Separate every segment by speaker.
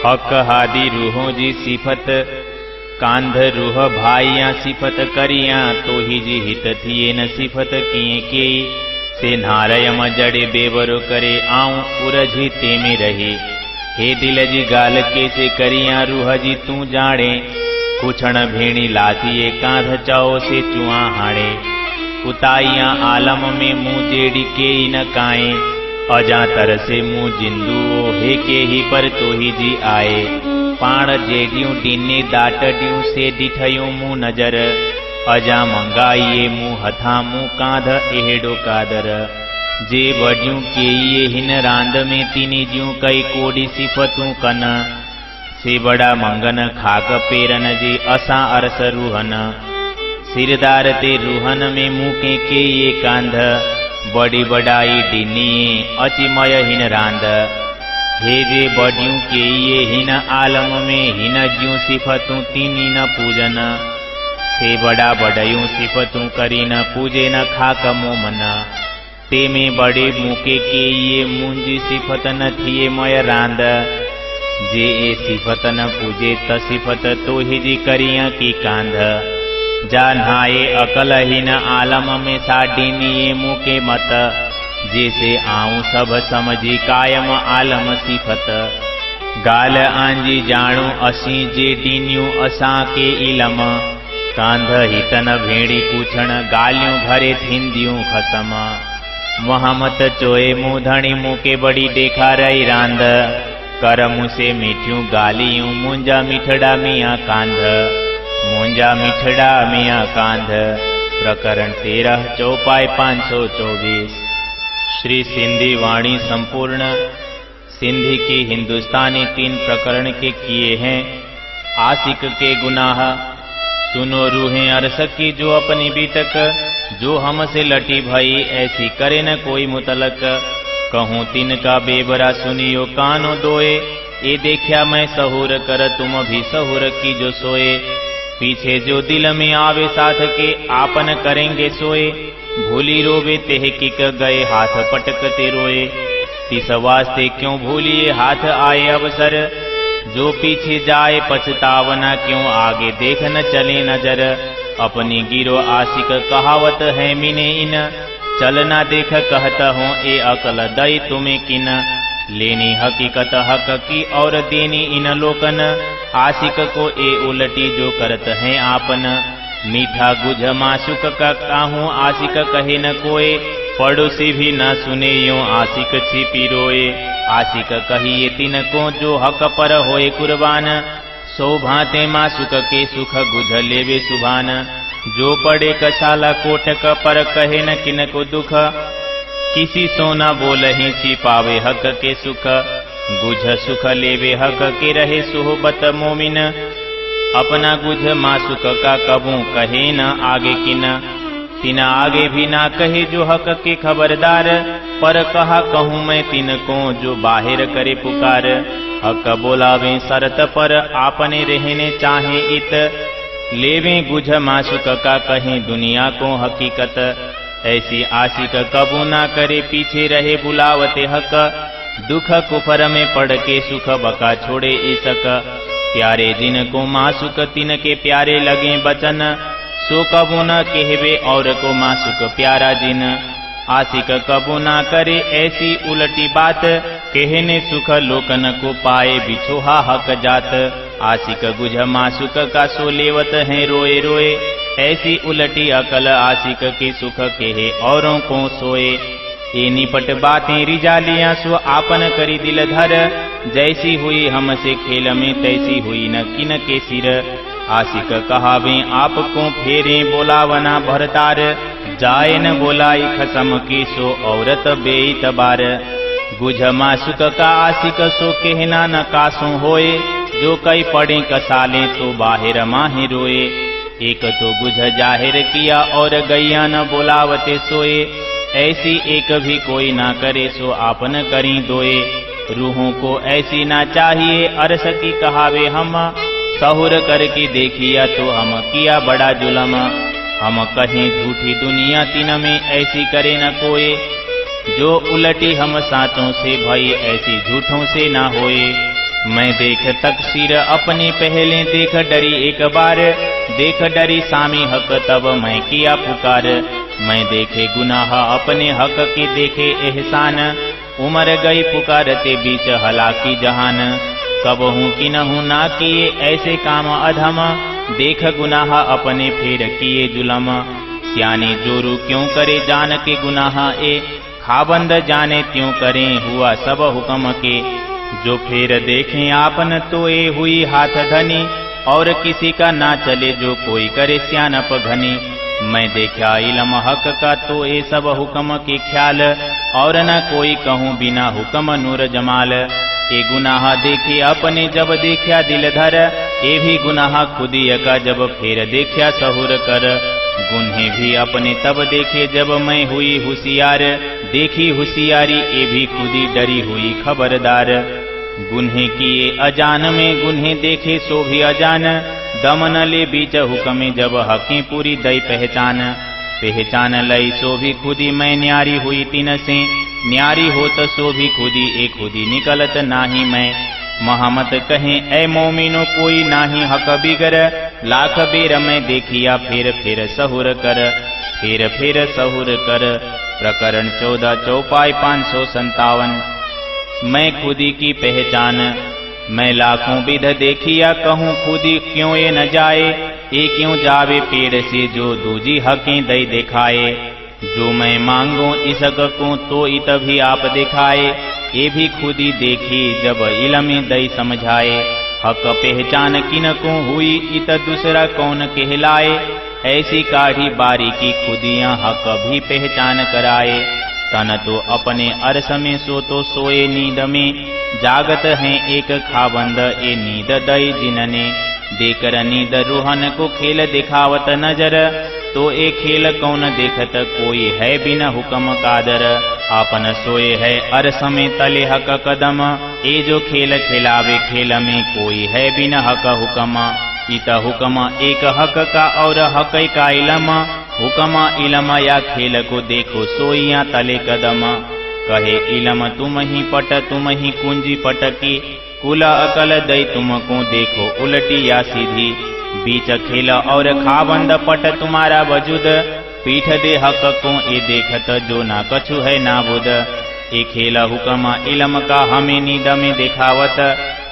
Speaker 1: हक हादी रूहों जी सिफत, कांध रूह भाइया सिफत करिया, तो ही जी हित थिए न सिफत किए के, से नारयम जड़े बेवरो करे आऊं उरझी ते में रही। हे दिल जी गाल के से करिया रूह जी तू जाने, कुछण भेणी लाथिए कांध चाओ से चुआ हाणे, कुताइया आलम में मुँह जेड़ी के न काए, अजा तर से मुँह जिंदुओ हे के ही पर तो ही जी आए, पाण जेडियूं डीने दाटडियूं से डिठयूं मुँह नजर, अजा मंगाइए मुँह हथा मुँह कांध एहेडो कादर, जे बड्यूं के ये हिन रांद में तीनी ज्यूं कई कोडी सिफतूं कन, से बड़ा मंगन खाक पेरन जी असा अरस रूहन, सिरदार ते रूहन में मुके के ये कांध, बड़ी बड़ाई डीनिए अचिमय हिन रांद, हे जे बड्यूं के ये हिन आलम में हिन ज्यूं सिफतूं तीनी न पूजन, से बड़ा बड़यूं सिफतूं करी न पूजे न खाक मोमन, ते में बड़े मुके के ये मुंजी सिफत न थिए मय रांद, जे ए सिफत न पूजे त सिफत तो ही जी करिया की कांध, जा नहाए अकल ही न आलम में साडीनिए मुके मत, जैसे आऊं सब समझी कायम आलम सिफत, गाल आंजी जाणू असी जे डीन्यूं असां के इलम, कांध हितन भेड़ी कुछण गालियूं घरे थींदियूं खसम, मोहम्मद चोए मुधणी मुके बड़ी देखा रही रांद, कर मुसे मीठियूं गालियूं मुंजा मिठड़ा मियाँ कांध, मुंजा मिठड़ा मियाँ कांध। प्रकरण 13 चौपाई 524। श्री सिंधी वाणी संपूर्ण सिंधी की हिंदुस्तानी 3 प्रकरण के किए हैं। आशिक के गुनाह। सुनो रूहें अरस की जो अपनी बीतक, जो हमसे लटी भई ऐसी करे न कोई मुतलक, कहूँ तिनका बेबरा सुनियो कानो दोए, ये देखा मैं सहूर कर तुम भी सहूर की जो सोए, पीछे जो दिल में आवे साथ के आपन करेंगे सोए, भूली रोवे तेह किक गए हाथ पटकते रोए, तिस वास्ते क्यों भूलिए हाथ आए अवसर, जो पीछे जाए पछतावना क्यों आगे देख न चले नजर, अपनी गिरो आशिक कहावत है मिने इन, चलना देख कहता हूँ ए अकल दई तुम्हें किन, लेनी हकीकत हक की और देनी इन लोकन, आशिक को ए उलटी जो करत हैं आपन, मीठा गुझ माशुक का काहूँ आशिक कहे न कोए, पड़ोसी भी न सुने यूं आशिक छिपी रोए, आशिक कहिए तिनको जो हक पर होए कुर्बान, सो भांते माशुक के सुख गुझ लेवे सुभान, जो पड़े कशाला कोटक पर कहे न किनको दुख, किसी सो न बोलहि छिपावे हक के सुख, गुझ सुख लेवे हक के रहे सोहबत मोमिन, अपना गुझ मासुक का कबू कहे न आगे किन, तिन आगे भी ना कहे जो हक के खबरदार, पर कहा कहूँ मैं तिनको जो बाहिर करे पुकार, हक बोलावे शरत पर आपने रहने चाहे इत, लेवे गुझ मासुक का कहीं दुनिया को हकीकत, ऐसी आशिक कबू ना करे पीछे रहे बुलावते हक, दुख कुफर में पड़ के सुख बका छोड़े इसक, प्यारे जिनको मासुक तिन के प्यारे लगे बचन, सो कबू न कहवे और को मासुक प्यारा जिन, आशिक कबू ना करे ऐसी उलटी बात, कहने सुख लोकन को पाए बिछोहा हक जात, आशिक गुझ मासुक का सो लेवत है रोए रोए, ऐसी उलटी अकल आशिक की सुख कहे औरों को सोए, ये निपट बातें रिजालियां सो आपन करी दिल धर, जैसी हुई हमसे खेल में तैसी हुई न किन के सिर, आशिक कहावे आपको फेरे बोलावना भरतार, जाए न बोलाई खसम की सो औरत बेइतबार, गुझ मासुक का आशिक सो कहना न कासों होए, जो कई पड़े कसाले तो बाहिर माहे रोए, एक तो गुझ जाहिर किया और गैया न बोलावते सोए, ऐसी एक भी कोई ना करे सो आपन करी दोए, रूहों को ऐसी ना चाहिए अरस की कहावे हम, सहूर करके देखिया तो हम किया बड़ा जुलम, हम कहीं झूठी दुनिया तीन में ऐसी करे न कोई, जो उलटी हम साचों से भई ऐसी झूठों से ना होए, मैं देख तकसीर अपने पहले देख डरी एक बार, देख डरी सामी हक तब मैं किया पुकार। मैं देखे गुनाह अपने हक के देखे एहसान, उमर गई पुकारते बीच हलाकी जहान। कब हूँ कि न हूँ ना किए ऐसे काम अधम, देख गुनाह अपने फेर किए जुलम। सियानी जोरू क्यों करे जान के गुनाह ए, खाबंद जाने त्यों करें हुआ सब हुक्म के। जो फेर देखें आपन तो ए हुई हाथ धनी, और किसी का ना चले जो कोई करे सियानप घनी। मैं देखा इलम हक का तो ए सब हुक्म के ख्याल, और न कोई कहूँ बिना हुक्म नूर जमाल। ए गुनाह देखे अपने जब देखा दिल धर, ए भी गुनाह खुदी का जब फेर देखा सहूर कर। गुन्हे भी अपने तब देखे जब मैं हुई होशियार, देखी होशियारी ए भी खुदी डरी हुई खबरदार। गुन्हे किए अजान में गुन्हे देखे सो भी अजान, दम न ले बीच हुक्मे जब हकी पूरी दई पहचान। पहचान लई सो भी खुदी मैं न्यारी हुई तीन से, न्यारी हो तो सो भी खुदी ए खुदी निकलत नाही मैं। मोहम्मद कहें ए मोमिनो कोई नाही हक बिगर, लाख बेर मैं देखिया फिर फिर सहूर कर, फिर फिर सहूर कर। प्रकरण 14 चौपाई 557। मैं खुदी की पहचान, मैं लाखों विध देखिया कहूँ खुदी क्यों ये न जाए। ये क्यों जावे पेड़ से जो दूजी हकें दई दिखाए। जो मैं मांगू इसक को तो इत भी आप दिखाए, ये भी खुदी देखी जब इलम दई समझाए। हक पहचान किन को हुई इत दूसरा कौन कहलाए, ऐसी काढ़ी बारी की खुदियाँ हक भी पहचान कराए। तन तो अपने अरस में सो तो सोए नींद में, जागत हैं एक खाबंद ए नींद दई जिनने। देकर नींद रूहन को खेल दिखावत नजर, तो ए खेल कौन देखत कोई है बिना हुक्म कादर। आपन सोए है अरस में तले हक कदम, ए जो खेल खिलावे खेल में कोई है बिना हक हुक्म। इत हुक्म एक हक का और हक का इलम, हुक्म इलम या खेल को देखो सोइया तले कदम। कहे इलम तुम ही पट तुम ही कुंजी पटकी, कुल अकल दई तुमको देखो उलटी या सीधी। बीच खेल और खाबंद पट तुम्हारा वजूद, पीठ दे हक को ए देखत जो ना कछु है ना बुध। ए खेल हुक्म इलम का हमें नींद में दिखावत,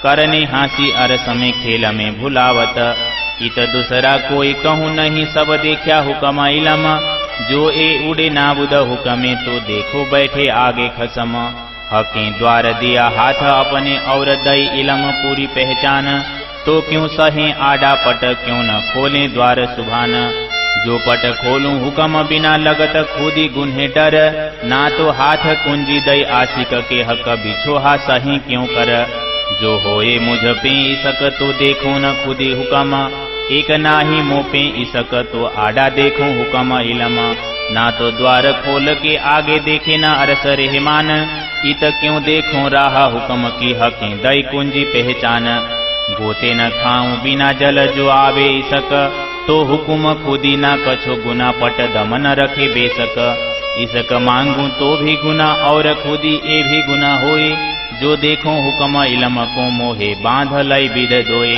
Speaker 1: करने हासी अरस में खेल में भुलावत। इत दूसरा कोई कहूँ नहीं सब देखा हुक्म इलम, जो ए उड़े नाबुद हुक्मे तो देखो बैठे आगे खसम। हकें द्वार दिया हाथ अपने और दई इलम पूरी पहचान, तो क्यों सहे आडा पट क्यों न खोलें द्वार सुभान। जो पट खोलूं हुक्म बिना लगत खुदी गुन्हे डर, ना तो हाथ कुंजी दई आशिक के हक बिछोहा सही क्यों कर। जो होए मुझ पे इसक तो देखो न खुदी हुक्म, एक नाही मोपे इसक तो आडा देखो हुक्म इलम। ना तो द्वार खोल के आगे देखे न अरस रहमान, इत क्यों देखो राह हुक्म की हकें दई कुंजी पहचान। गोते न खाऊं बिना जल जो आवे इसक, तो हुकुम खुदी ना कछो गुना पट दमन रखे बेसक। इसक मांगू तो भी गुना और खुदी ए भी गुना होए, जो देखो हुक्म इलम को मोहे बांध लई विध दोए।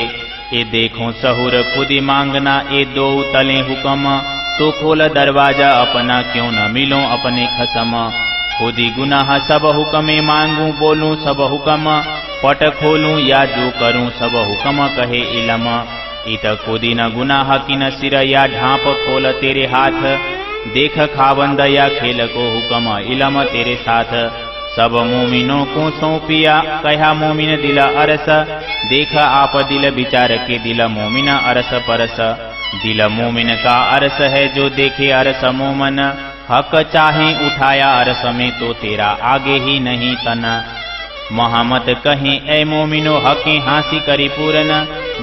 Speaker 1: ए देखो सहूर खुदी मांगना ए दो तले हुक्म, तो खोल दरवाजा अपना क्यों न मिलो अपने खसम। खुदी गुनाह सब हुक्मे मांगू बोलूं सब हुक्म, पट खोलूं या जो करूं सब हुक्म कहे इलम। इत खुदी न गुनाह की न सिर या ढांप खोल तेरे हाथ, देख खाबंद या खेल को हुक्म इलम तेरे साथ। सब मोमिनों को सौंपिया कहा मोमिन दिल अरस, देख आप दिल विचार के दिल मोमिन अरस परस। दिल मोमिन का अरस है जो देखे अरस मोमन, हक चाहे उठाया अरस में तो तेरा आगे ही नहीं तन। मोहम्मद कहें ए मोमिनो हकें हासी करी पूरन,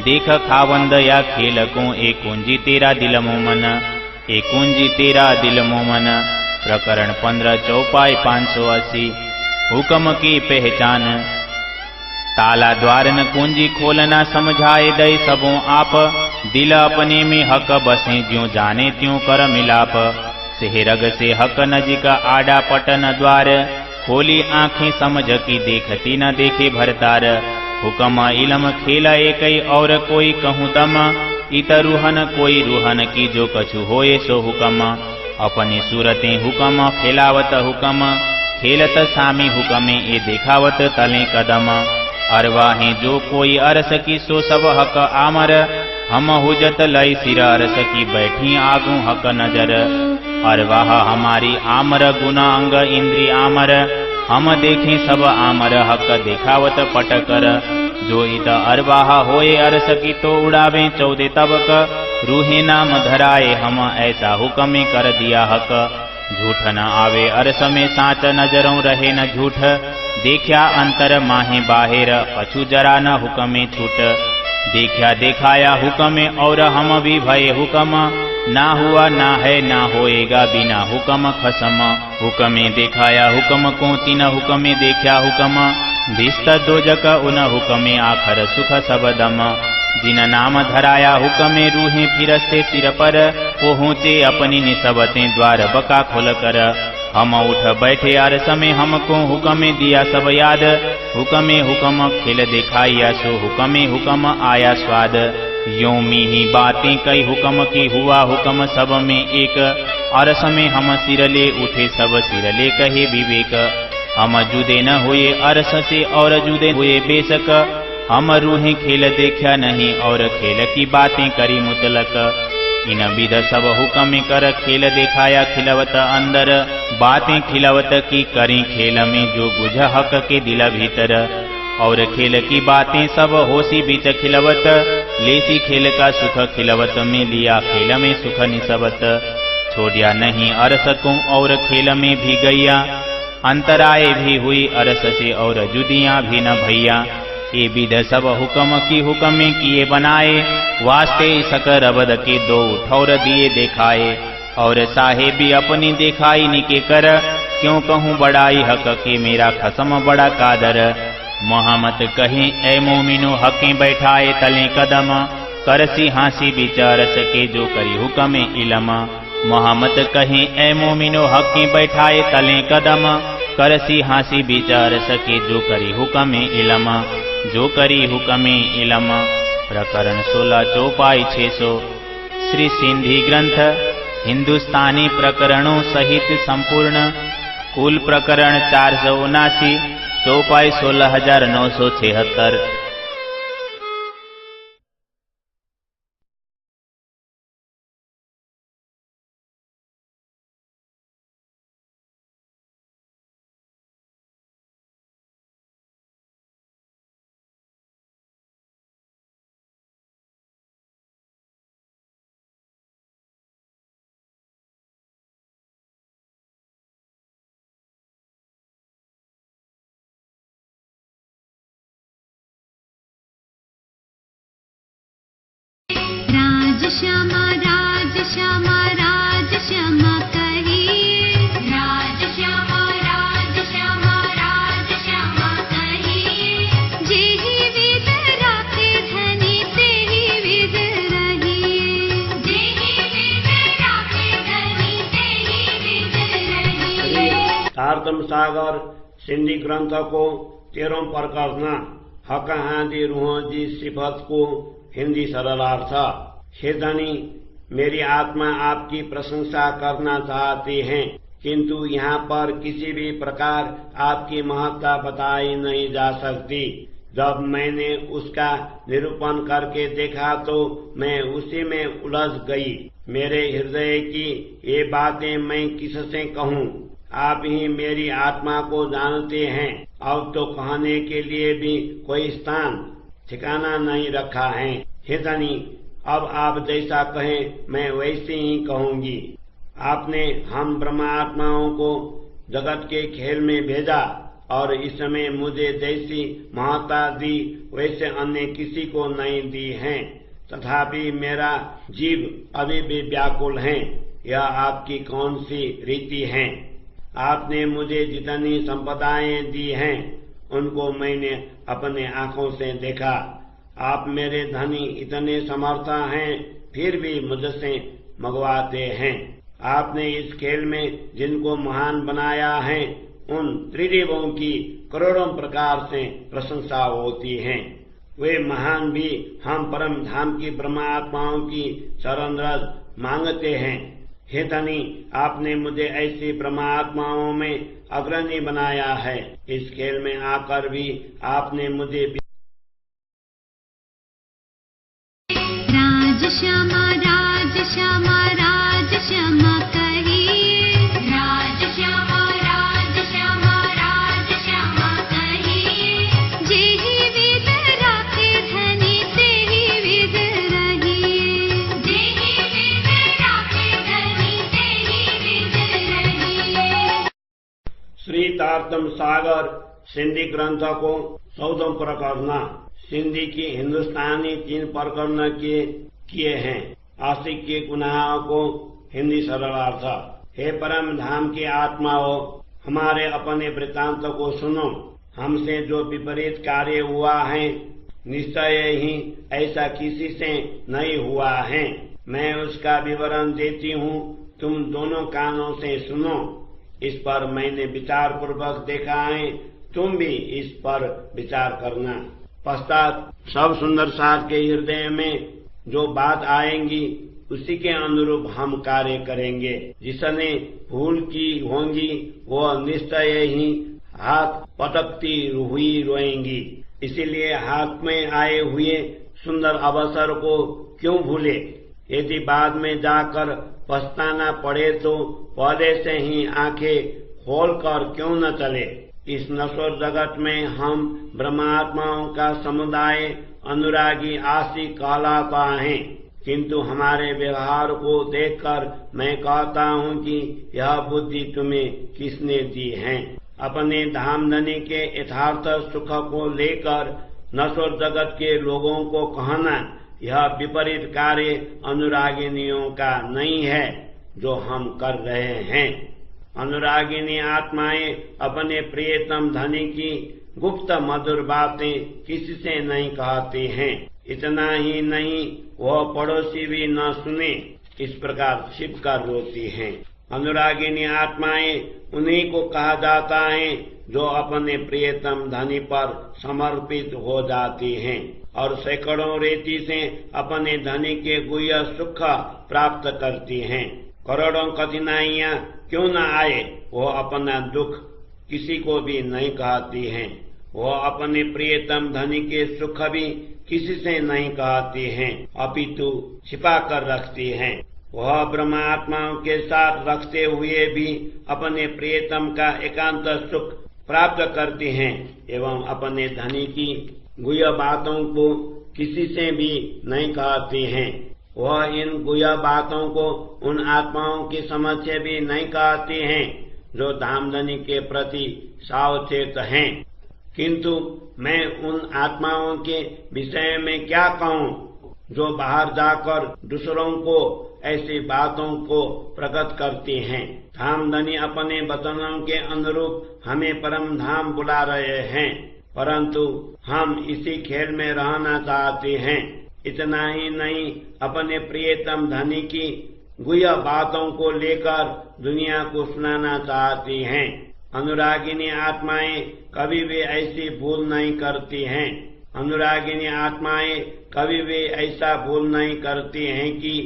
Speaker 1: देख खावंद या खेल को ए कुंजी तेरा दिल मोमन, ए कुंजी तेरा दिल मोमन। प्रकरण 15 चौपाई 580। हुक्म की पहचान, ताला द्वार न कुंजी खोलना समझाए दई सबों आप, दिल अपने में हक बसे ज्यों जाने त्यों कर मिलाप। सेहरग से हक नजिक आडा पटन द्वार, खोली आंखें समझ की देखती न देखे भरतार। हुकम इलम खेल एकई और कोई कहूँ दम, इत रूहन कोई रूहन की जो कछु होए सो हुकम। अपनी सूरतें हुकम खेलावत हुकम, खेलत सामी हुकमे ए देखावत तले कदम। अरवाहे जो कोई अरस की सो सब हक आमर, हम हुजत लई सिर अरस की बैठी आगू हक नजर। अरवाह हमारी आमर गुना अंग इंद्री आमर, हम देखें सब आमर हक देखावत पटकर। जो इत अरवाह होए अरस की तो उड़ावे 14 तबक, रूहे नाम धराए हम ऐसा हुक्म कर दिया हक। झूठ न आवे अरस में साच नजरों रहे न झूठ, देखा अंतर माहे बाहेर अछु जरा न हुक्मे छूट। देखा देखाया हुक्मे और हम भी भये हुक्म, ना हुआ ना है ना होएगा बिना हुक्म खसम। हुक्मे देखाया हुक्म को तीन हुक्मे देखा हुक्म, भिस्त दोजक उन हुक्मे आखर सुख सब दम। जिन नाम धराया हुक्मे रूहे फिरस्ते सिर पर, पहुँचे अपनी निसबते द्वार बका खोल कर। हम उठ बैठे अरस में हमको हुक्मे दिया सब याद, हुक्मे हुक्म खेल दिखाया सो हुक्मे हुक्म आया स्वाद। यों ही बातें कई हुक्म की हुआ हुक्म सब में एक, अरस में हम सिरले उठे सब सिरले कहे विवेक। हम जुदे न हुए अरस से और जुदे हुए बेशक, हम रूहें खेल देखा नहीं और खेल की बातें करी मुतलक। इन विध सब हुक्म कर खेल दिखाया खिलवत अंदर, बातें खिलवत की करी खेल में जो बुझ हक के दिल भीतर। और खेल की बातें सब होशी बीच खिलवत, लेसी खेल का सुख खिलवत में लिया खेल में सुख निसबत। छोड़िया नहीं अरस को और खेल में भी गैया, अंतराय भी हुई अरस से और जुदियां भी न भैया। ये विध सब हुक्म की हुक्मे किए बनाए, वास्ते सकर अबद के 2 ठौर दिए देखाए। और साहेबी अपनी देखाई निके कर, क्यों कहूँ बड़ाई हक के मेरा खसम बड़ा कादर। मोहम्मद कहे ए मोमिनो हके बैठाए तले कदम, करसी हासी विचारस के जो करी हुक्मे इलम। मोहम्मद कहे ए मोमिनो हके बैठाए तले कदम, करसी हासी विचार सके जो करी हुक्मे इलम। जो करी हुक्मे इलम। प्रकरण 16 चौपाई 600। श्री सिंधी ग्रंथ हिंदुस्तानी प्रकरणों सहित संपूर्ण, कुल प्रकरण 479, चौपाई 16,976।
Speaker 2: श्यामा राज श्यामा राज श्यामा कहिए, राज श्यामा राज श्यामा राज श्यामा कहिए। जेहि विध राखे धनी तेहि विध रहिए, जेहि विध राखे धनी तेहि विध रहिए।
Speaker 3: सारतम सागर सिंधी ग्रंथ को 13 प्रकरण हक आदि रूहों की सिफत को हिंदी सरलार्थ। हे धनी, मेरी आत्मा आपकी प्रशंसा करना चाहती है, किंतु यहाँ पर किसी भी प्रकार आपकी महत्ता बताई नहीं जा सकती। जब मैंने उसका निरूपण करके देखा तो मैं उसी में उलझ गई। मेरे हृदय की ये बातें मैं किससे कहूँ? आप ही मेरी आत्मा को जानते हैं। अब तो कहने के लिए भी कोई स्थान ठिकाना नहीं रखा है। हे धनी, अब आप जैसा कहें मैं वैसे ही कहूंगी। आपने हम ब्रह्मात्माओं को जगत के खेल में भेजा और इस समय मुझे जैसी महत्ता दी वैसे अन्य किसी को नहीं दी है। तथापि मेरा जीव अभी भी व्याकुल है। यह आपकी कौन सी रीति है? आपने मुझे जितनी संपदाएं दी हैं उनको मैंने अपने आंखों से देखा। आप मेरे धनी इतने समर्थ हैं, फिर भी मुझसे मंगवाते हैं। आपने इस खेल में जिनको महान बनाया है उन त्रिदेवों की करोड़ों प्रकार से प्रशंसा होती है। वे महान भी हम परम धाम की ब्रह्मात्माओं की चरण रज मांगते हैं। हे धनी, आपने मुझे ऐसी ब्रह्मात्माओं में अग्रणी बनाया है। इस खेल में आकर भी आपने मुझे
Speaker 2: राज श्यामा राज श्यामा राज श्यामा कहिए, राज श्यामा राज श्यामा राज श्यामा कहिए। जेहि विध राखे धनी तेहि विध रहिए, जेहि विध राखे धनी तेहि विध रहिए।
Speaker 3: श्री तारतम सागर सिंधी ग्रंथ को 14 प्रकरण सिंधी की हिंदुस्तानी 3 प्रकरण किए हैं। आशिक के गुनाह को हिंदी सरलार्थ। हे परम धाम की आत्माओं, हमारे अपने वृत्तांत को सुनो। हमसे जो विपरीत कार्य हुआ है, निश्चय ही ऐसा किसी से नहीं हुआ है। मैं उसका विवरण देती हूँ, तुम दोनों कानों से सुनो। इस पर मैंने विचार पूर्वक देखा है, तुम भी इस पर विचार करना। पश्चात सब सुंदर साथ के हृदय में जो बात आएंगी, उसी के अनुरूप हम कार्य करेंगे। जिसने भूल की होंगी वो निश्चय ही हाथ पटकती हुई रोएंगी। इसीलिए हाथ में आए हुए सुंदर अवसर को क्यों भूले। यदि बाद में जाकर पछताना पड़े तो पहले से ही आंखें खोलकर क्यों न चले। इस नश्वर जगत में हम ब्रह्मात्माओं का समुदाय अनुरागी आशिक कहलाता है, किंतु हमारे व्यवहार को देखकर मैं कहता हूँ कि यह बुद्धि तुम्हें किसने दी है। अपने धामधनी के यथार्थ सुख को लेकर नश्वर जगत के लोगों को कहना, यह विपरीत कार्य अनुरागिनियों का नहीं है जो हम कर रहे हैं। अनुरागिनी आत्माएं अपने प्रियतम धनी की गुप्त मधुर बातें किसी से नहीं कहती हैं। इतना ही नहीं, वह पड़ोसी भी न सुने, इस प्रकार छिप कर रोती हैं। अनुरागिनी आत्माएं उन्हीं को कहा जाता है जो अपने प्रियतम धनी पर समर्पित हो जाती हैं और सैकड़ों रीति से अपने धनी के गुह्य सुख प्राप्त करती हैं। करोड़ों कठिनाइयां क्यों न आए, वो अपना दुख किसी को भी नहीं कहती हैं। वो अपने प्रियतम धनी के सुख भी किसी से नहीं कहती हैं, अपितु छिपा कर रखती हैं। वह ब्रह्मात्माओं के साथ रखते हुए भी अपने प्रियतम का एकांत सुख प्राप्त करती हैं एवं अपने धनी की गुह्य बातों को किसी से भी नहीं कहती हैं। वह इन गुह्य बातों को उन आत्माओं की समक्ष भी नहीं कहती हैं जो धामधनी के प्रति सावचेत हैं। किंतु मैं उन आत्माओं के विषय में क्या कहूँ जो बाहर जाकर दूसरों को ऐसी बातों को प्रकट करती हैं। धामधनी अपने वचनों के अनुरूप हमें परम धाम बुला रहे हैं, परंतु हम इसी खेल में रहना चाहते हैं। इतना ही नहीं, अपने प्रियतम धनी की गुह्य बातों को लेकर दुनिया को सुनाना चाहती हैं। अनुरागिनी आत्माएं कभी भी ऐसी भूल नहीं करती हैं। अनुरागिनी आत्माएं कभी भी ऐसा भूल नहीं करती हैं कि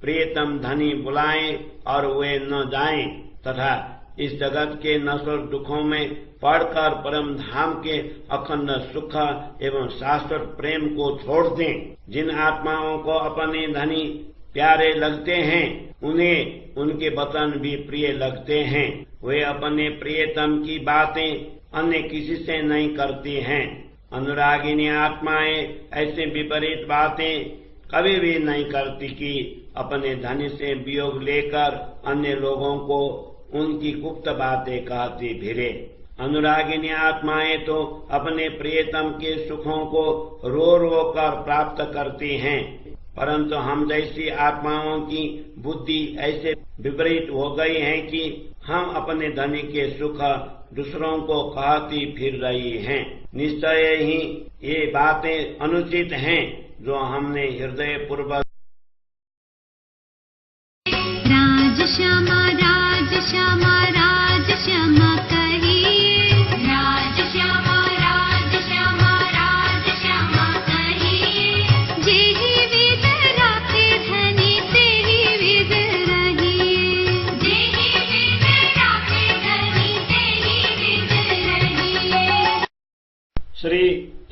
Speaker 3: प्रियतम धनी बुलाएं और वे न जाएं तथा इस जगत के नश्वर दुखों में पड़कर परम धाम के अखंड सुख एवं शाश्वत प्रेम को छोड़ दें। जिन आत्माओं को अपने धनी प्यारे लगते हैं, उन्हें उनके वचन भी प्रिय लगते हैं। वे अपने प्रियतम की बातें अन्य किसी से नहीं करती हैं। अनुरागिनी आत्माएं ऐसे विपरीत बातें कभी भी नहीं करती कि अपने धनी से वियोग लेकर अन्य लोगों को उनकी गुप्त बातें कहती फिरे। अनुरागिनी आत्माएं तो अपने प्रियतम के सुखों को रो रो कर प्राप्त करती हैं, परंतु हम जैसी आत्माओं की बुद्धि ऐसे विपरीत हो गई है कि हम अपने धनी के सुख दूसरों को कहती फिर रही हैं। निश्चय ही ये बातें अनुचित हैं जो हमने हृदय पूर्वक
Speaker 2: राज श्यामा राज श्यामा राज श्यामा कहिए,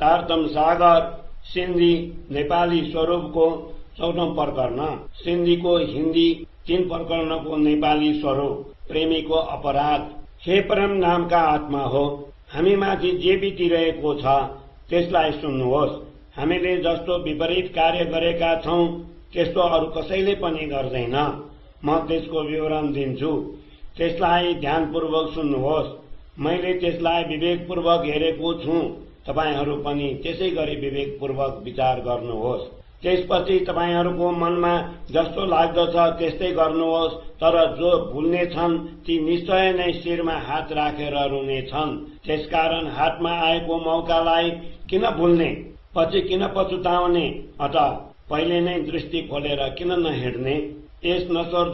Speaker 3: तारतम सागर सिन्धी नेपाली स्वरूपको 14औं प्रकरण, सिन्धीको हिन्दी 3 प्रकरणको नेपाली स्वरूप, प्रेमीको अपराध। हे परम नामका आत्मा हो, हामीमाथि जे बितिरहेको छ त्यसलाई सुन्नुहोस्। हामीले जस्तो विपरीत कार्य गरेका छौं त्यस्तो अरू कसैले पनि गर्दैन। म त्यसको विवरण दिन्छु, त्यसलाई ध्यानपूर्वक सुन्नुहोस्। मैले त्यसलाई विवेकपूर्वक हेरेको छु, तपाईहरू पनि त्यसै गरी विवेकपूर्वक विचार गर्नुहोस्। त्यसपछि तपाईहरूको मनमा जस्तो लाग्दछ त्यस्तै गर्नुहोस्। तर जो भुल्ने छन् ती निश्चय नै शिरमा हात राखेर रुनेछन्। त्यसकारण हातमा आएको मौकालाई किन भुल्ने, पछि किन पछुताउने, अत पहिले नै दृष्टि खोलेर किन नहिँड्ने। यस नश्वर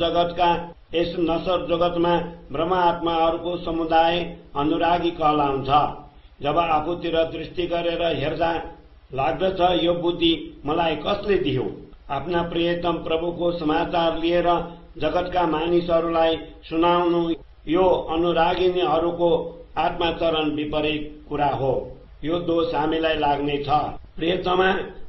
Speaker 3: जगतमा ब्रह्म आत्माहरूको समुदाय अनुरागी कहलाउँछ। जब आफूतिर दृष्टि गरेर हेर्दा लाग्दछ यो बुद्धि मलाई कसले दियो। आफ्ना प्रियतम प्रभुको समाचार लिएर जगतका मानिसहरूलाई सुनाउनु यो अनुरागिनीहरूको आत्माचरण विपरीत कुरा हो। यो दोष हामीलाई लाग्ने छ। प्रियतमा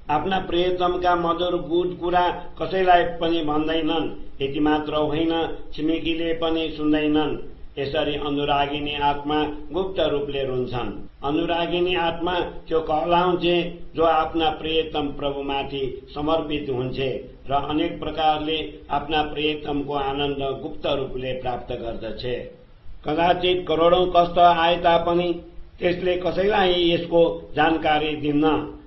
Speaker 3: आफ्ना प्रियतमका मधुर गुड कुरा कसैलाई पनि भन्दैनन्। यति मात्र होइन, छिमेकीले पनि सुन्दैनन्। यसरी अनुरागिनी आत्मा गुप्त रूपले रुन्छन्। अनुरागिनी आत्मा त्यो कहलाउँछे जो आफ्ना प्रियतम प्रभुमाथि समर्पित हुन्छे र अनेक प्रकारले आफ्ना प्रियतमको आनन्द गुप्त रूपले प्राप्त गर्दछे। कदाचित करोडौं कष्ट आए तापनि त्यसले कसैलाई यसको जानकारी दिन्न।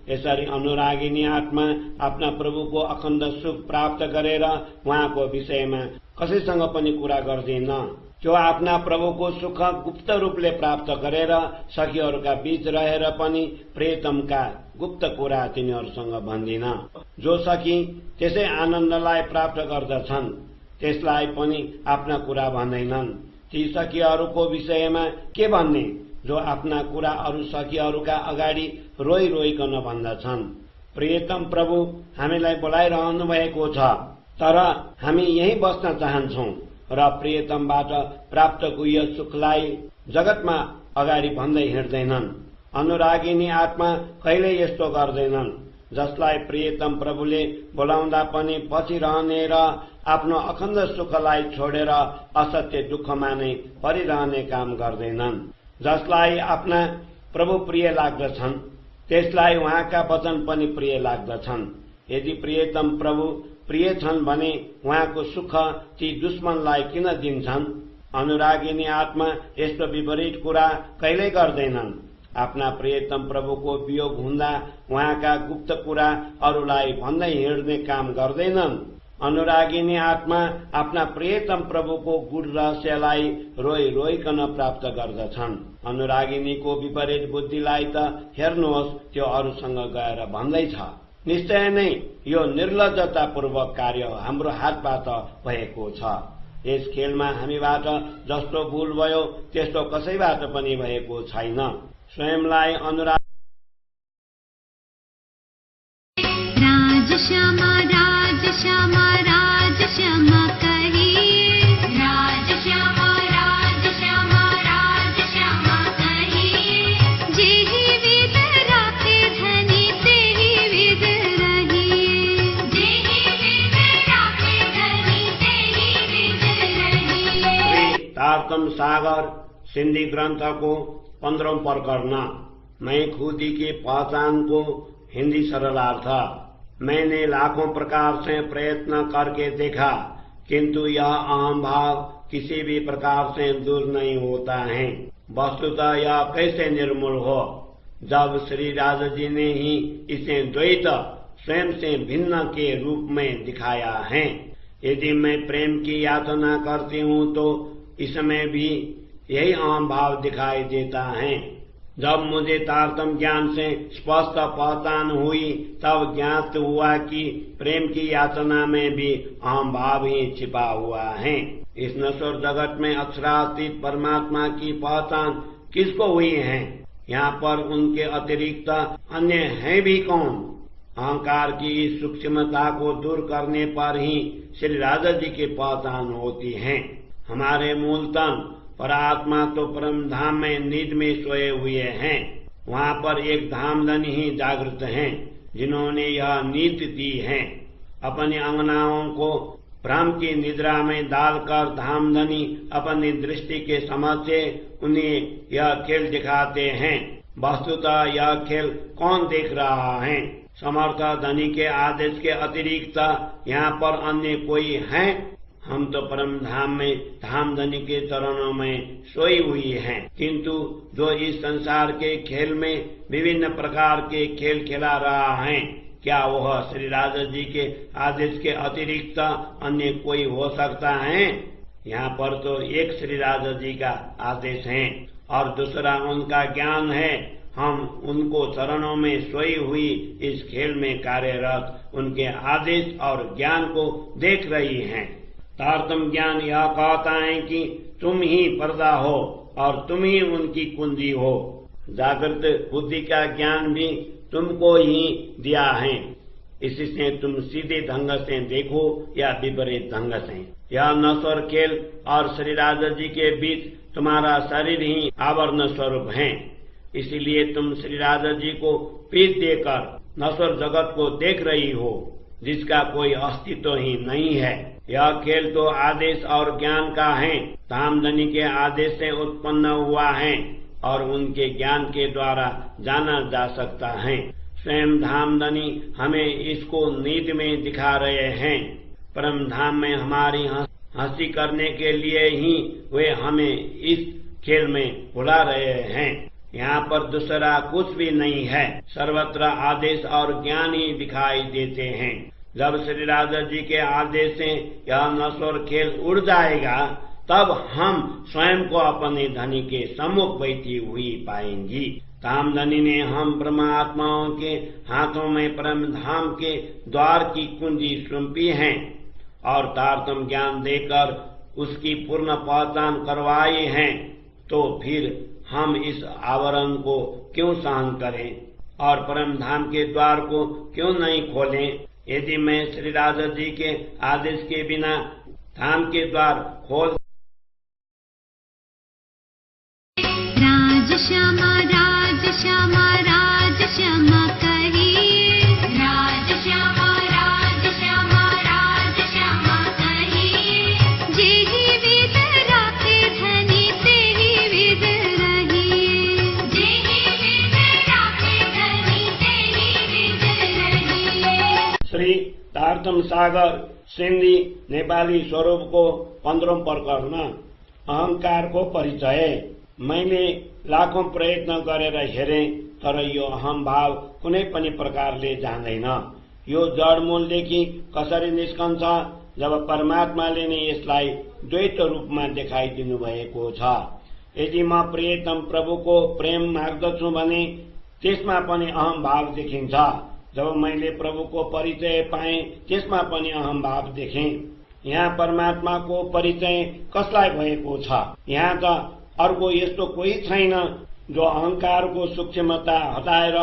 Speaker 3: यसरी अनुरागिनी आत्मा आफ्ना प्रभुको अखण्ड सुख प्राप्त गरेर उहाँको विषयमा कसैसँग पनि कुरा गर्दैन। जो आफ्ना प्रभुको सुख गुप्त रूपले प्राप्त गरेर सखीहरूका बीच रहेर पनि प्रियतमका गुप्त कुरा तिनीहरूसँग भन्दिन। जो सखी त्यसै आनन्दलाई प्राप्त गर्दछन् त्यसलाई पनि आफ्ना कुरा भन्दैनन्। ती सखीहरूको विषयमा के भन्ने जो आफ्ना कुरा अरू सखीहरूका अगाडि रोइ रोइकन भन्दछन्। प्रियतम प्रभु हामीलाई बोलाइरहनु भएको छ, तर हामी यही बस्न चाहन्छौं र प्रियतमबाट प्राप्त गुह्य सुखलाई जगतमा अगाडि भन्दै हिँड्दैनन्। अनुरागिनी आत्मा कहिले यस्तो गर्दैनन्। जसलाई प्रियतम प्रभुले बोलाउँदा पनि पछि रहने र आफ्नो अखण्ड सुखलाई छोडेर असत्य दुःखमा नै परिरहने काम गर्दैनन्। जसलाई आफ्ना प्रभु प्रिय लाग्दछन् त्यसलाई उहाँका वचन पनि प्रिय लाग्दछन्। यदि प्रियतम प्रभु प्रिय छन् भने उहाँको सुख ती दुश्मनलाई किन दिन्छन्। अनुरागिनी आत्मा यस्तो विपरीत कुरा कहिल्यै गर्दैनन्। आफ्ना प्रियतम प्रभुको वियोग हुँदा उहाँका गुप्त कुरा अरूलाई भन्दै हिँड्ने काम गर्दैनन्। अनुरागिनी आत्मा आफ्ना प्रियतम प्रभुको गुड रहस्यलाई रोइ रोइकन प्राप्त गर्दछन्। अनुरागिनीको विपरीत बुद्धिलाई त हेर्नुहोस्, त्यो अरूसँग गएर भन्दैछ। निश्चय नै यो निर्लज्जतापूर्वक कार्य हाम्रो हातबाट भएको छ। यस खेलमा हामीबाट जस्तो भूल भयो त्यस्तो कसैबाट पनि भएको छैन। स्वयंलाई अनुराग
Speaker 2: राजश्यामा राजश्यामा राजश्यामा कहिए, राजश्यामा राजश्यामा राजश्यामा कहिए। जेहि विद राखे धनी तेहि विद रहिए, जेहि विद राखे धनी तेहि विद रहिए।
Speaker 3: तारतम सागर सिंधी ग्रंथ को 15वां प्रकरण, मैं खुदी की पहचान को हिंदी सरलार्थ। मैंने लाखों प्रकार से प्रयत्न करके देखा, किंतु यह अहम भाव किसी भी प्रकार से दूर नहीं होता है। वस्तुतः यह कैसे निर्मूल हो, जब श्री राजा जी ने ही इसे द्वैत स्वयं से भिन्न के रूप में दिखाया है। यदि मैं प्रेम की यातना करती हूँ तो इसमें भी यही अहम भाव दिखाई देता है। जब मुझे तारतम ज्ञान से स्पष्ट पहचान हुई तब ज्ञात हुआ कि प्रेम की याचना में भी अहम भाव ही छिपा हुआ है। इस नश्वर जगत में अक्षरातीत परमात्मा की पहचान किसको हुई है? यहाँ पर उनके अतिरिक्त अन्य है भी कौन? अहंकार की इस सूक्ष्मता को दूर करने पर ही श्री राजा जी की पहचान होती है। हमारे मूल तन परात्मा तो परम धाम में निध में सोए हुए हैं। वहाँ पर एक धामधनी ही जागृत हैं जिन्होंने यह नीति दी है। अपनी अंगनाओं को भ्रम की निद्रा में डालकर धामधनी अपनी दृष्टि के समक्ष उन्हें यह खेल दिखाते हैं। वस्तुतः यह खेल कौन देख रहा है? समर्थ धनी के आदेश के अतिरिक्त यहाँ पर अन्य कोई है? हम तो परम धाम में धामधनी के चरणों में सोई हुई हैं, किंतु जो इस संसार के खेल में विभिन्न प्रकार के खेल खिला रहा है, क्या वह श्री राधा जी के आदेश के अतिरिक्त अन्य कोई हो सकता है? यहाँ पर तो एक श्री राधा जी का आदेश है और दूसरा उनका ज्ञान है। हम उनको चरणों में सोई हुई इस खेल में कार्यरत उनके आदेश और ज्ञान को देख रही हैं। तारतम ज्ञान यह कहता है कि तुम ही पर्दा हो और तुम ही उनकी कुंजी हो। जागृत बुद्धि का ज्ञान भी तुमको ही दिया है, इससे तुम सीधे ढंग से देखो या विपरीत ढंग से। यह नश्वर खेल और श्री राधा जी के बीच तुम्हारा शरीर ही आवरण स्वरूप है, इसीलिए तुम श्री राधा जी को पीठ देकर नश्वर जगत को देख रही हो, जिसका कोई अस्तित्व ही नहीं है। यह खेल तो आदेश और ज्ञान का है, धामधनी के आदेश से उत्पन्न हुआ है और उनके ज्ञान के द्वारा जाना जा सकता है। स्वयं धामधनी हमें इसको नीति में दिखा रहे हैं। परम धाम में हमारी हंसी करने के लिए ही वे हमें इस खेल में बुला रहे हैं। यहाँ पर दूसरा कुछ भी नहीं है, सर्वत्र आदेश और ज्ञान ही दिखाई देते हैं। जब श्री राधा जी के आदेश से यह नश्वर खेल उड़ जाएगा, तब हम स्वयं को अपने धनी के सम्मुख बैठी हुई पाएंगी। धामधनी ने हम ब्रह्मात्माओं के हाथों में परम धाम के द्वार की कुंजी सौंपी है और तारतम ज्ञान देकर उसकी पूर्ण पहचान करवाई है, तो फिर हम इस आवरण को क्यों सहन करें और परम धाम के द्वार को क्यों नहीं खोलें? यदि मैं श्री राधा जी के आदेश के बिना धाम के द्वार खोल
Speaker 2: राज श्यामा राज श्यामा राज श्यामा कहिए, राज श्यामा राज श्यामा राज श्यामा कहिए। जेहि विध राखे धनी तेहि विध रहिए, जेहि विध राखे धनी तेहि विध रहिए।
Speaker 3: श्री तारतम सागर सिंधी नेपाली स्वरूप को 15 प्रकरण अहंकार को परिचय। मैले लाखौं प्रयत्न गरेर हेरें, तर यो अहम भाव कुनै पनि प्रकारले जाँदैन। यो जड मूलदेखि कसरी निस्कन्छ? जब परमात्माले नै यसलाई द्वैत रूपमा देखाइदिनु भएको छ। यदि म प्रियतम प्रभुको प्रेम माग्दछु भने त्यसमा पनि अहम भाव देखिन्छ। जब मैले प्रभुको परिचय पाएँ, त्यसमा पनि अहम भाव देखेँ। यहाँ परमात्माको परिचय कसलाई भएको छ? यहाँ त अर्को यस्तो कोही छैन जो अहंकारको सूक्ष्मता हटाएर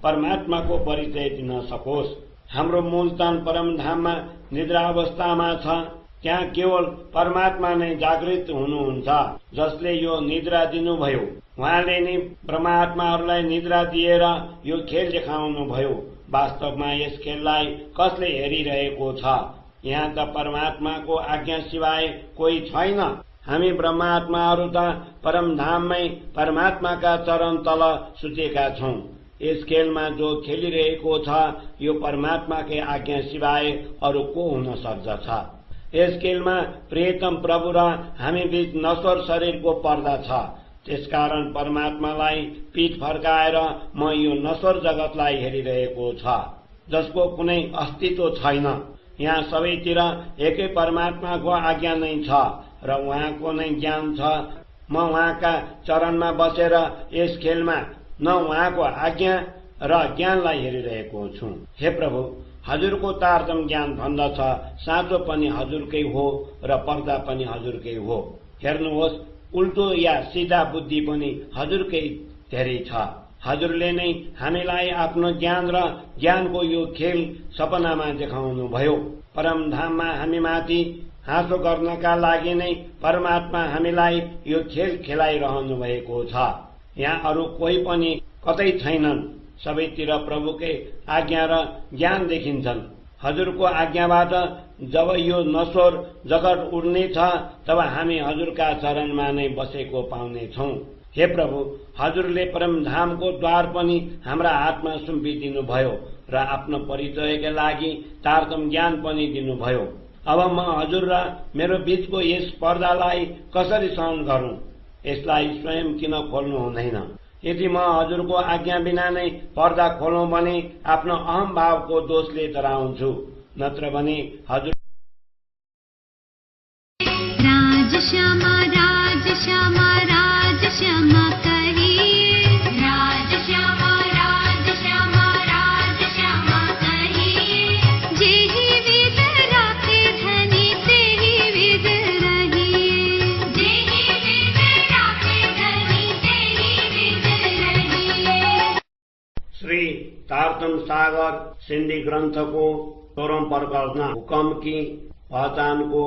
Speaker 3: परमात्माको परिचय दिन सकोस्। हाम्रो मूलतन परम धाममा निद्रा अवस्थामा छ। त्यहाँ केवल परमात्मा नै जागृत हुनुहुन्छ, जसले यो निद्रा दिनुभयो। उहाँले नै परमात्माहरूलाई निद्रा दिएर यो खेल देखाउनु भयो। वास्तवमा यस खेललाई कसले हेरिरहेको छ? यहाँ त परमात्माको आज्ञा सिवाय कोही छैन। हामी ब्रह्मात्माहरू त परम धाममै परमात्माका चरण तल सुतेका छौं। यस खेलमा जो खेलिरहेको छ, यो परमात्माकै आज्ञा सिवाय अरू को हुन सक्दछ? यस खेलमा प्रियतम प्रभु र हामी बीच नश्वर शरीरको पर्दा छ। त्यसकारण परमात्मालाई पीठ फर्काएर म यो नश्वर जगतलाई हेरिरहेको छ, जसको कुनै अस्तित्व छैन। यहाँ सबैतिर एकै परमात्माको आज्ञा नै छ र उहाँको नै ज्ञान छ। म उहाँका चरणमा बसेर यस खेलमा न उहाँको आज्ञा र ज्ञानलाई हेरिरहेको छु। हे प्रभु, हजुरको तारतम ज्ञान भन्दछ साँचो पनि हजुरकै हो र पर्दा पनि हजुरकै हो। हेर्नुहोस्, उल्टो या सीधा बुद्धि पनि हजुरकै धेरै छ। हजुरले नै हामीलाई आफ्नो ज्ञान र ज्ञानको यो खेल सपनामा देखाउनु भयो। परम धाममा हामी माथि हाँसो गर्नका लागि नै परमात्मा हामीलाई यो खेल खेलाइरहनु भएको छ। यहाँ अरू कोही पनि कतै छैनन्। सबैतिर प्रभुकै आज्ञा र ज्ञान देखिन्छन्। हजुरको आज्ञाबाट जब यो नश्वर जगत उड्नेछ तब हामी हजुरका चरणमा नै बसेको पाउनेछौँ। हे प्रभु, हजुरले परमधामको द्वार पनि हाम्रा हातमा सुम्पिदिनुभयो र आफ्नो परिचयका लागि तारतम ज्ञान पनि दिनुभयो। अब म हजुर र मेरो बीचको यस पर्दालाई कसरी सहन गरौं? यसलाई स्वयं किन खोल्नु हुँदैन? यदि म हजुरको आज्ञा बिना नै पर्दा खोलौं भने आफ्नो अहम भावको दोषले डराउँछु, नत्र भने हजुर
Speaker 2: राजश्यामा राजश्यामा राजश्यामा कहिए, राजश्यामा राजश्यामा राजश्यामा कहिए, जेहि विद राखे धनी तेहि विद रहिए, जेहि विद राखे धनी तेहि विद रहिए।
Speaker 3: श्री तारतम सागर सिंधी ग्रंथ को 16वां प्रकरण हुक्म की पहचान को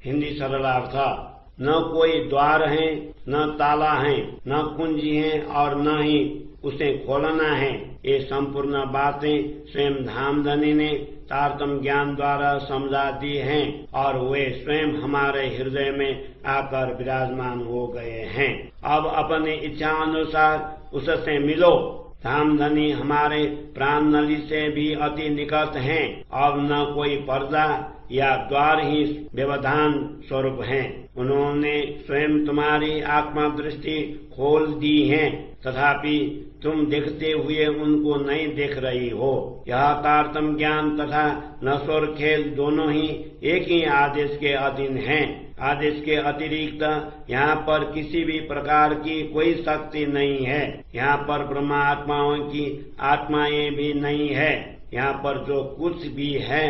Speaker 3: हिंदी सरलार्थ। न कोई द्वार है, न ताला है, न कुंजी है और न ही उसे खोलना है। ये संपूर्ण बातें स्वयं धामधनी ने तारतम ज्ञान द्वारा समझा दी हैं और वे स्वयं हमारे हृदय में आकर विराजमान हो गए हैं। अब अपनी इच्छा अनुसार उससे मिलो। धामधनी हमारे प्राण नली से भी अति निकट हैं। अब न कोई पर्दा या द्वार ही व्यवधान स्वरूप हैं। उन्होंने स्वयं तुम्हारी आत्मा दृष्टि खोल दी है, तथापि तुम देखते हुए उनको नहीं देख रही हो। यह तारतम ज्ञान तथा नश्वर खेल दोनों ही एक ही आदेश के अधीन हैं। आदेश के अतिरिक्त यहाँ पर किसी भी प्रकार की कोई शक्ति नहीं है। यहाँ पर ब्रह्मात्माओं की आत्माएं भी नहीं है। यहाँ पर जो कुछ भी है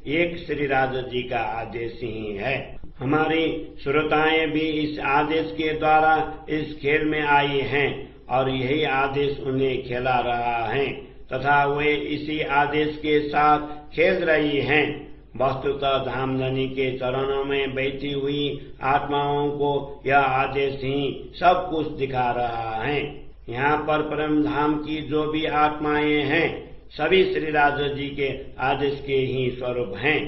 Speaker 3: एक श्री राजा जी का आदेश ही है। हमारी श्रोताएं भी इस आदेश के द्वारा इस खेल में आई हैं और यही आदेश उन्हें खेला रहा है तथा वे इसी आदेश के साथ खेल रही हैं। वस्तुतः धामधनी के चरणों में बैठी हुई आत्माओं को यह आदेश ही सब कुछ दिखा रहा है। यहाँ पर परम धाम की जो भी आत्माएं हैं सभी श्री राजा जी के आदेश के ही स्वरूप हैं।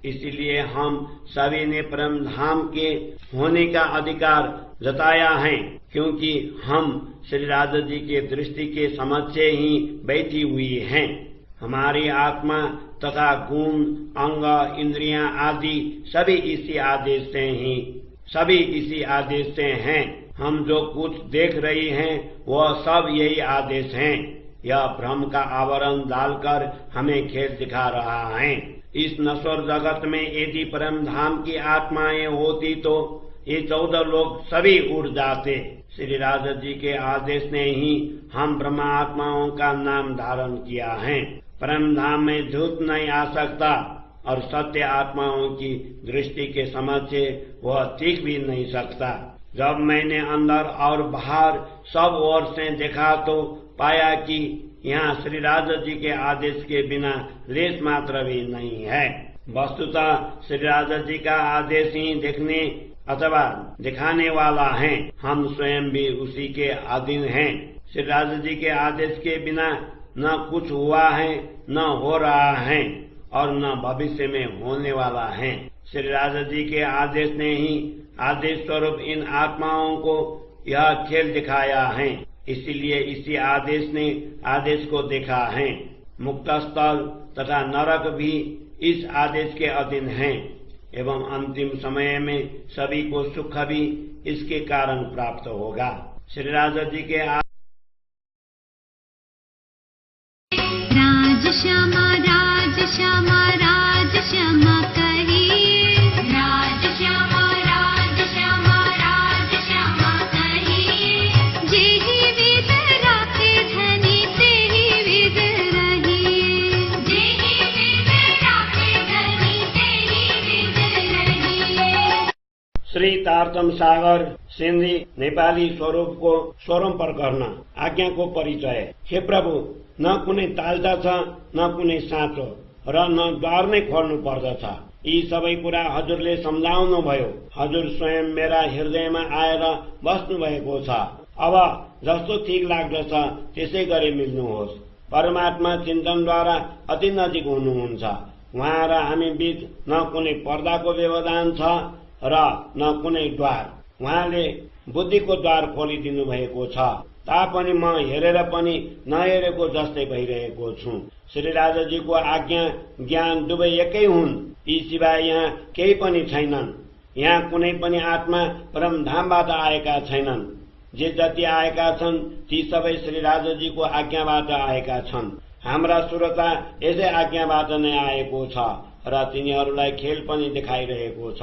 Speaker 3: इसलिए हम सभी ने परम धाम के होने का अधिकार जताया है, क्योंकि हम श्री राजा जी के दृष्टि के समक्ष ही बैठी हुई हैं। हमारी आत्मा तथा गुण, अंग, इंद्रियां आदि सभी इसी आदेश से हैं। हम जो कुछ देख रही हैं वह सब यही आदेश हैं। यह भ्रम का आवरण डालकर हमें खेल दिखा रहा है। इस नश्वर जगत में यदि परम धाम की आत्माएं होती तो ये 14 लोग सभी उड़ जाते। श्री राजा जी के आदेश ने ही हम ब्रह्मा आत्माओं का नाम धारण किया है। परम धाम में झूठ नहीं आ सकता और सत्य आत्माओं की दृष्टि के समक्ष वह टिक भी नहीं सकता। जब मैंने अंदर और बाहर सब ओर से देखा तो पाया कि यहाँ श्री राजा जी के आदेश के बिना लेश मात्र भी नहीं है। वस्तुतः श्री राजा जी का आदेश ही देखने अथवा दिखाने वाला है। हम स्वयं भी उसी के अधीन हैं। श्री राजा जी के आदेश के बिना न कुछ हुआ है, न हो रहा है और न भविष्य में होने वाला है। श्री राजा जी के आदेश ने ही आदेश स्वरूप इन आत्माओं को यह खेल दिखाया है। इसलिए इसी आदेश ने आदेश को देखा है। मुक्त स्थल तथा नरक भी इस आदेश के अधीन हैं एवं अंतिम समय में सभी को सुख भी इसके कारण प्राप्त होगा। श्री राजा जी के
Speaker 2: राजश्यामा राजश्यामा राजश्यामा कहिए, राजश्यामा राजश्यामा राजश्यामा कहिए, जेहि विद राखे धनी तेहि विद रहिए, जेहि विद राखे धनी तेहि विद रहिए।
Speaker 3: श्री तारतम सागर सिंधी नेपाली स्वरूप को 16वां प्रकरण आज्ञा को परिचय। हे प्रभु, न कुनै ताल्टा छ, न कुनै साँचो र न द्वार नै खोल्नु पर्दछ। यी सबै कुरा हजुरले सम्झाउनु भयो। हजुर स्वयं मेरा हृदयमा आएर बस्नु भएको छ। अब जस्तो ठीक लाग्दछ त्यसै गरी मिल्नुहोस्। परमात्मा चिन्तनद्वारा अति नजिक हुनुहुन्छ। उहाँ र हामी बीच न कुनै पर्दाको व्यवधान छ र न कुनै द्वार। उहाँले बुद्धिको द्वार खोलिदिनु भएको छ, तापनि म हेरेर पनि नहेरेको जस्तै भइरहेको छु। श्री राजाजीको आज्ञा ज्ञान दुवै एकै हुन्। यी सिवाय यहाँ केही पनि छैनन्। यहाँ कुनै पनि आत्मा परमधामबाट आएका छैनन्। जे जति आएका छन् ती सबै श्री राजाजीको आज्ञाबाट आएका छन्। हाम्रा श्रोता यसै आज्ञाबाट नै आएको छ र तिनीहरूलाई खेल पनि देखाइरहेको छ।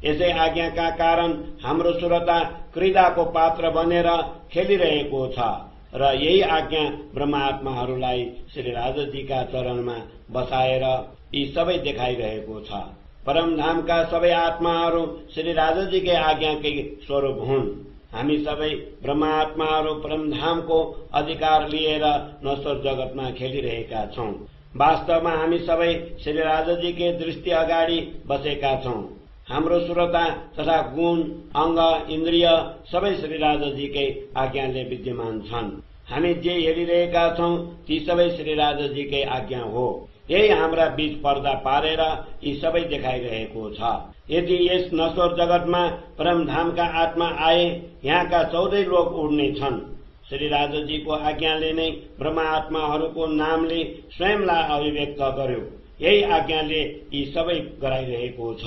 Speaker 3: यसै आज्ञाका कारण हाम्रो श्रोता क्रीडाको पात्र बनेर खेलिरहेको छ र यही आज्ञा ब्रह्मात्माहरूलाई श्री राजाजीका चरणमा बसाएर यी सबै देखाइरहेको छ। परमधामका सबै आत्माहरू श्री राजाजीकै आज्ञाकै स्वरूप हुन्। हामी सबै ब्रह्मात्माहरू परमधामको अधिकार लिएर नश्वर जगतमा खेलिरहेका छौं। वास्तवमा हामी सबै श्री राजाजीकै दृष्टि अगाडि बसेका छौं। हाम्रो श्रोता तथा गुण, अंग, इन्द्रिय सबै श्री राजाजीकै आज्ञाले विद्यमान छन्। हामी जे हेरिरहेका छौं ती सबै श्री राजाजीकै आज्ञा हो। यही हाम्रा बीच पर्दा पारेर यी सबै देखाइरहेको छ। यदि यस नश्वर जगतमा परमधामका आत्मा आए यहाँका 14 लोक उड्ने छन्। श्री राजाजीको आज्ञाले नै ब्रह्मात्माहरूको नामले स्वयंलाई अभिव्यक्त गर्यो। यही आज्ञाले यी सबै गराइरहेको छ।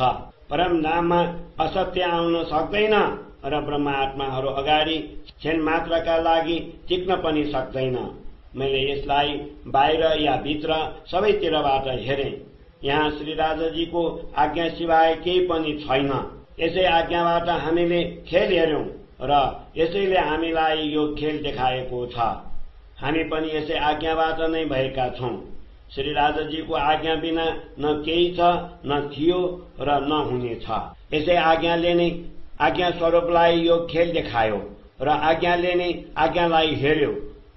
Speaker 3: परमधाममा असत्य आउन सक्दैन र ब्रह्मात्माहरू अगाडि क्षण मात्रका लागि टिक्न पनि सक्दैन। मैले यसलाई बाहिर या भित्र सबैतिरबाट हेरेँ। यहाँ श्री राजाजीको आज्ञा सिवाय केही पनि छैन। यसै आज्ञाबाट हामीले खेल हेर्यौं र यसैले हामीलाई यो खेल देखाएको छ। हामी पनि यसै आज्ञाबाट नै भएका छौं। श्री राजाजीको आज्ञा बिना न केही छ, न थियो र न हुने छ। यसै आज्ञाले नै आज्ञा स्वरूपलाई यो खेल देखायो र आज्ञाले नै आज्ञालाई हेर्यो।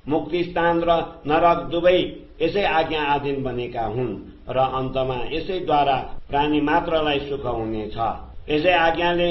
Speaker 3: मुक्ति स्थान र नरक दुवै यसै आज्ञा अधीन बनेका हुन् र अन्तमा यसैद्वारा प्राणी मात्रलाई सुख हुनेछ। यसै आज्ञाले